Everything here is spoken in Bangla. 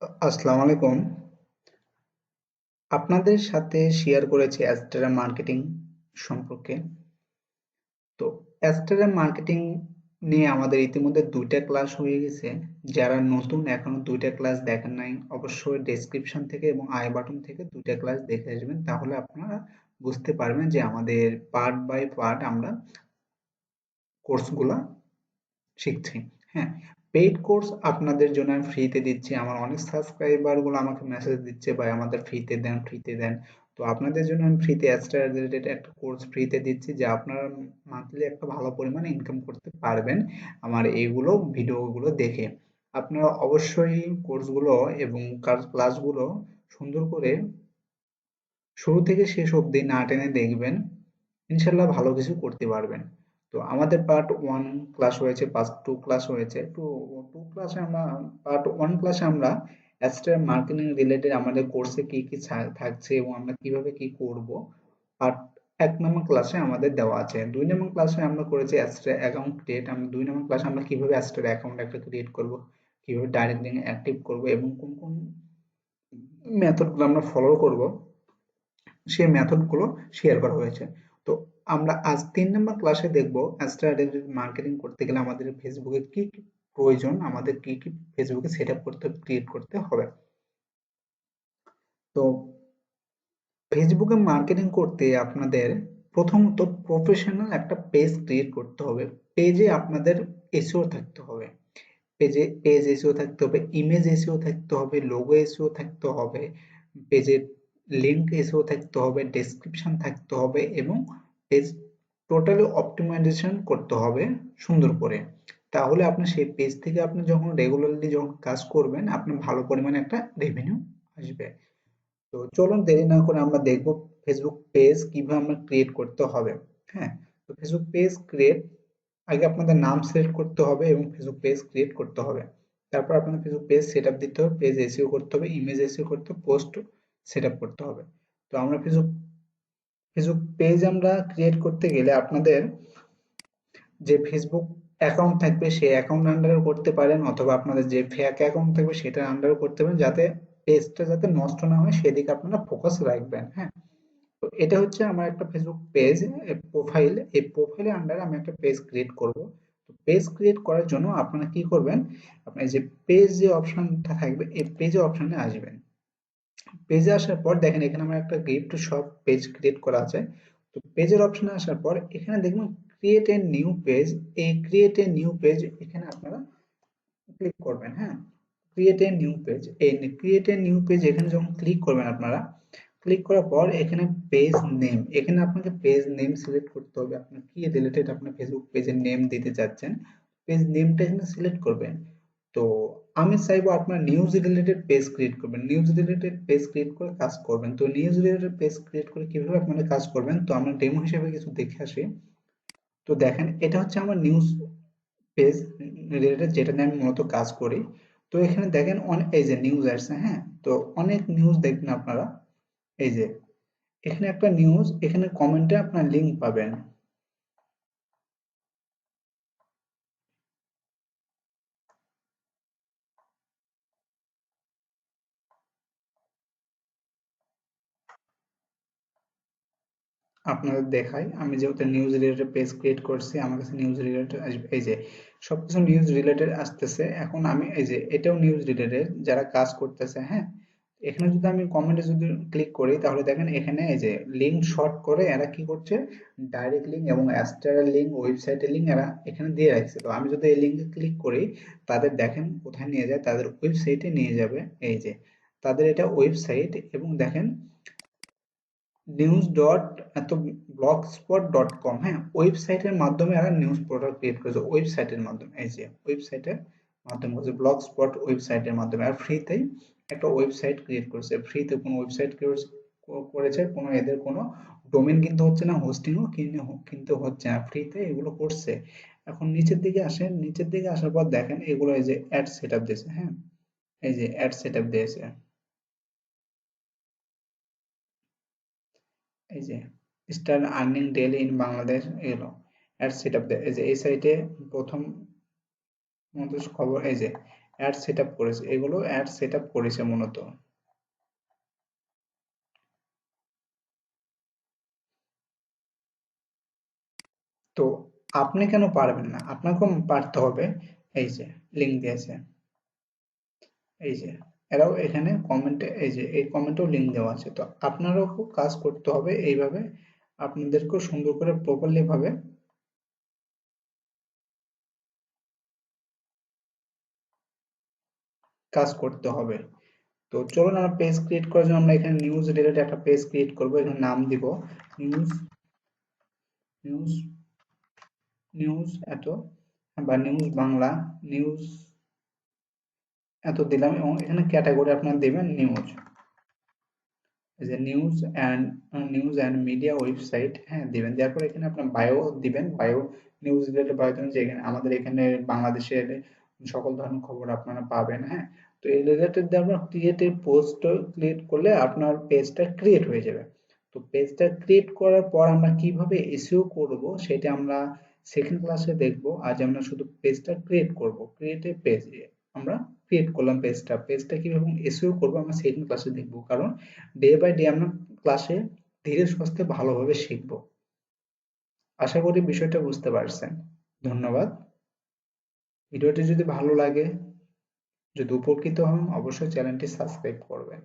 আসসালামু আলাইকুম। আপনাদের সাথে শেয়ার করেছি অ্যাস্টেরা মার্কেটিং সম্পর্কে। তো অ্যাস্টেরা মার্কেটিং নিয়ে আমাদের ইতিমধ্যে ২টা ক্লাস হয়ে গেছে। যারা নতুন এখনো ২টা ক্লাস দেখেন নাই, অবশ্যই ডেসক্রিপশন থেকে এবং আই বাটন থেকে ২টা ক্লাস দেখে আসবেন। তাহলে আপনারা বুঝতে পারবেন যে আমাদের পার্ট বাই পার্ট আমরা কোর্সগুলা শিখছি। হ্যাঁ, পেইড কোর্স আপনাদের জন্য আমি ফ্রিতে দিচ্ছি। আমার অনেক সাবস্ক্রাইবার গুলো আমাকে মেসেজ দিচ্ছে, ভাই আমাদের ফ্রিতে দেন, ফ্রিতে দেন। তো আপনাদের জন্য আমি ফ্রিতে এক্সট্রা রিলেটেড একটা কোর্স ফ্রিতে দিচ্ছি, যে আপনারা মান্থলি একটা ভালো পরিমাণে ইনকাম করতে পারবেন আমার এইগুলো ভিডিওগুলো দেখে। আপনারা অবশ্যই কোর্সগুলো এবং ক্লাসগুলো সুন্দর করে শুরু থেকে শেষ অবধি না টেনে দেখবেন, ইনশাল্লাহ ভালো কিছু করতে পারবেন। তো আমাদের পার্ট ওয়ান ক্লাস হয়েছে, পার্ট টু ক্লাস হয়েছে। টু টু ক্লাসে আমরা পার্ট ওয়ান ক্লাসে আমরা অ্যাস্ট্রা মার্কেটিং রিলেটেড আমাদের কোর্সে কি কি থাকছে এবং আমরা কিভাবে কি করব, পার্ট 1 নম্বর ক্লাসে আমাদের দেওয়া আছে। 2 নম্বর ক্লাসে আমরা করেছি অ্যাস্ট্রা অ্যাকাউন্ট ক্রিয়েট। আমরা 2 নম্বর ক্লাসে আমরা কিভাবে অ্যাস্ট্রা অ্যাকাউন্ট একটা ক্রিয়েট করব, কিভাবে ডাইরেক্ট লিঙ্ক অ্যাক্টিভ করব এবং কোন কোন মেথডগুলো আমরা ফলো করব, সেই মেথডগুলো শেয়ার করা হয়েছে। তো আমরা আজ 3 নম্বর ক্লাসে দেখব স্ট্র্যাটেজিক মার্কেটিং করতে গেলে আমাদের ফেসবুকে কি কি প্রয়োজন, আমাদের কি কি ফেসবুকে সেট আপ করতে ক্রিয়েট করতে হবে। তো ফেসবুকে মার্কেটিং করতে আপনাদের প্রথমত প্রফেশনাল একটা পেজ ক্রিয়েট করতে হবে। পেজে আপনাদের এসইও থাকতে হবে, পেজ এসইও থাকতে হবে, ইমেজ এসইও থাকতে হবে, লোগো এসইও থাকতে হবে, পেজের লিংক এসইও থাকতে হবে, ডেসক্রিপশন থাকতে হবে এবং পেজ টোটালি অপটিমাইজেশন করতে হবে সুন্দর করে। তাহলে আপনি সেই পেজ থেকে আপনি যখন রেগুলারলি যখন কাজ করবেন, আপনার ভালো পরিমাণে একটা রেভিনিউ আসবে। তো চলুন দেরি না করে আমরা দেখব ফেসবুক পেজ কিভাবে আমরা ক্রিয়েট করতে হবে। হ্যাঁ, তো ফেসবুক পেজ ক্রিয়েট, আগে আপনাদের নাম সিলেক্ট করতে হবে এবং ফেসবুক পেজ ক্রিয়েট করতে হবে। তারপর আপনাদের ফেসবুক পেজ সেটআপ দিতে হবে, পেজ এসইও করতে হবে, ইমেজ এসইও করতে হবে, পোস্ট সেটআপ করতে হবে। তো আমরা ফেসবুক ফেসবুক পেজ আমরা ক্রিয়েট করতে গেলে আপনাদের যে ফেসবুক অ্যাকাউন্ট থাকবে সেই অ্যাকাউন্ট আন্ডারে করতে পারেন, অথবা আপনাদের যে ফেক অ্যাকাউন্ট থাকবে সেটার আন্ডারে করতে পারেন, যাতে পেজটা যাতে নষ্ট না হয় সেদিকে আপনারা ফোকাস রাখবেন। হ্যাঁ, তো এটা হচ্ছে আমার একটা ফেসবুক পেজ প্রোফাইল। এই প্রোফাইলের আন্ডারে আমি একটা পেজ ক্রিয়েট করব। তো পেজ ক্রিয়েট করার জন্য আপনারা কি করবেন, আপনার যে পেজ যে অপশনটা থাকবে এই পেজে অপশনে আসবেন। পেজে আসার পর দেখেন এখানে আমার একটা গিফট শপ পেজ ক্রিয়েট করা আছে। তো পেজের অপশনে আসার পর এখানে দেখবেন ক্রিয়েট এ নিউ পেজ। এই ক্রিয়েট এ নিউ পেজ এখানে আপনারা ক্লিক করবেন। হ্যাঁ, ক্রিয়েট এ নিউ পেজ, এই ক্রিয়েট এ নিউ পেজ এখানে যখন ক্লিক করবেন আপনারা, ক্লিক করার পর এখানে পেজ নেম, এখানে আপনাকে পেজ নেম সিলেক্ট করতে হবে। আপনার কি রিলেটেড আপনার ফেসবুক পেজের নেম দিতে চাচ্ছেন, পেজ নেমটা এখানে সিলেক্ট করবেন। তো আমি চাইবো আপনার নিউজ রিলেটেড পেজ ক্রিয়েট করবেন, নিউজ রিলেটেড পেজ ক্রিয়েট করে কাজ করবেন। তো নিউজ রিলেটেড পেজ ক্রিয়েট করে কিভাবে আপনারা কাজ করবেন, তো আমরা ডেমো হিসেবে কিছু দেখে আসি। তো দেখেন এটা হচ্ছে আমার নিউজ পেজ রিলেটেড, যেটা নিয়ে আমি মূলত কাজ করি। তো এখানে দেখেন অনেক এই যে নিউজ আসছে। হ্যাঁ, তো অনেক নিউজ দেখবেন আপনারা। এই যে এখানে একটা নিউজ, এখানে কমেন্টে আপনার লিংক পাবেন। আপনাদের দেখাই, আমি যেহেতু নিউজ রিলেটেড পেজ ক্রিয়েট করছি আমার কাছে নিউজ রিলেটেড আসবে। এই যে সবকিছু নিউজ রিলেটেড আসতেছে। এখন আমি এই যে এটাও নিউজ রিলেটেড যারা কাজ করতেছে। হ্যাঁ, এখানে যদি আমি কমেন্টে যদি ক্লিক করি তাহলে দেখেন এখানে এই যে লিঙ্ক শর্ট করে এরা কি করছে, ডাইরেক্ট লিঙ্ক এবং অ্যাস্ট্রার লিঙ্ক, ওয়েবসাইটের লিঙ্ক এরা এখানে দিয়ে রাখছে। তো আমি যদি এই লিঙ্কে ক্লিক করি, তাদের দেখেন কোথায় নিয়ে যায়, তাদের ওয়েবসাইটে নিয়ে যাবে। এই যে তাদের এটা ওয়েবসাইট, এবং দেখেন নিউজ ডট এত ব্লগ স্পট ডট কম। হ্যাঁ, ওয়েবসাইটের মাধ্যমে এরা নিউজ পোর্টাল ক্রিয়েট করেছে, ওয়েবসাইটের মাধ্যমে। এই যে ওয়েবসাইটের মাধ্যমে করেছে, ব্লগ স্পট ওয়েবসাইটের মাধ্যমে। আর ফ্রিতেই একটা ওয়েবসাইট ক্রিয়েট করেছে, ফ্রিতে কোনো ওয়েবসাইট করেছে, কোনো এদের কোনো ডোমেন কিনতে হচ্ছে না, হোস্টিংও কিনতে হচ্ছে না, ফ্রিতে এগুলো করছে। এখন নিচের দিকে আসেন, নিচের দিকে আসার পর দেখেন এগুলো এই যে অ্যাড সেট আপ দিয়েছে। হ্যাঁ, এই যে অ্যাড সেট আপ দিয়েছে। এই যে start earning daily in Bangladesh, এগুলো অ্যাড সেট আপ দেয়। এই যে এই সাইটে প্রথম মতো খবর। এই যে অ্যাড সেটআপ করেছে, এগুলো অ্যাড সেটআপ করেছে মূলত। তো আপনি কেন পারবেন না? আপনাকেও পারতে হবে। এই যে লিঙ্ক দিয়েছে, এই যে এরাও এখানে কমেন্টে, এই যে এই কমেন্টেও লিঙ্ক দেওয়া আছে। তো আপনারাও খুব কাজ করতে হবে এইভাবে, আপনাদেরকেও সুন্দর করে প্রপারলি ভাবে কাজ করতে হবে। তো চলুন আমরা পেজ ক্রিয়েট করার জন্য আমরা এখানে নিউজ রিলেটেড একটা পেজ ক্রিয়েট করব। এখানে নাম দিব নিউজ, নিউজ, নিউজ এত, বা নিউজ বাংলা, নিউজ এত দিলাম, এবং এখানে ক্যাটাগরি আপনারা দেবেন নিউজ। এই যে নিউজ অ্যান্ড মিডিয়া ওয়েবসাইট, হ্যাঁ দিবেন। দেওয়ার পর এখানে আপনার বায়ো দিবেন, বায়ো নিউজ রিলেটেড বায়ো দিবেন, যে এখানে আমাদের এখানে বাংলাদেশের সকল ধরনের খবর আপনারা পাবেন। হ্যাঁ, তো এই রিলেটেড দিয়ে আপনার ক্রিয়েটিভ পোস্ট ক্রিয়েট করলে আপনার পেজটা ক্রিয়েট হয়ে যাবে। তো পেজটা ক্রিয়েট করার পর আমরা কিভাবে এসইও করব সেটা আমরা সেকেন্ড ক্লাসে দেখবো। আজ আমরা শুধু পেজটা ক্রিয়েট করব, ক্রিয়েটিভ পেজ আমরা ক্রিয়েট করলাম, পেজটা কিভাবে এসইও করবো আমরা সেকেন্ড ক্লাসে দেখবো। কারণ ডে বাই ডে আমরা ক্লাসে ধীরে সুস্থে ভালোভাবে শিখবো। আশা করি বিষয়টা বুঝতে পারছেন। ধন্যবাদ। ভিডিওটি যদি ভালো লাগে, যদি উপকৃত হন, অবশ্যই চ্যানেলটি সাবস্ক্রাইব করবেন।